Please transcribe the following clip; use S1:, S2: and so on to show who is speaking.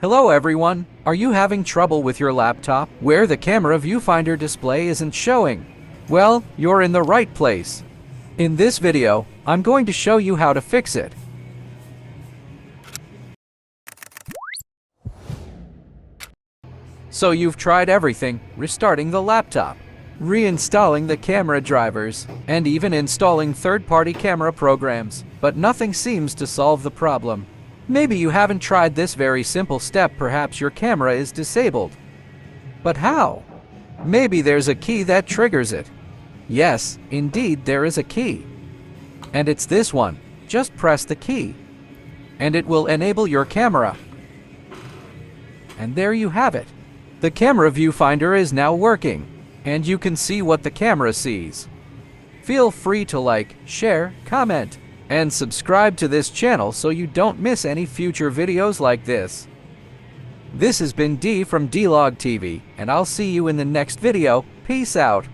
S1: Hello everyone! Are you having trouble with your laptop where the camera viewfinder display isn't showing? Well, you're in the right place. In this video, I'm going to show you how to fix it. So you've tried everything, restarting the laptop, reinstalling the camera drivers, and even installing third-party camera programs, but nothing seems to solve the problem. Maybe you haven't tried this very simple step. Perhaps your camera is disabled. But how? Maybe there's a key that triggers it. Yes, indeed there is a key. And it's this one. Just press the key, and it will enable your camera. And there you have it. The camera viewfinder is now working, and you can see what the camera sees. Feel free to like, share, comment, and subscribe to this channel so you don't miss any future videos like this. This has been D from DLog TV, and I'll see you in the next video. Peace out.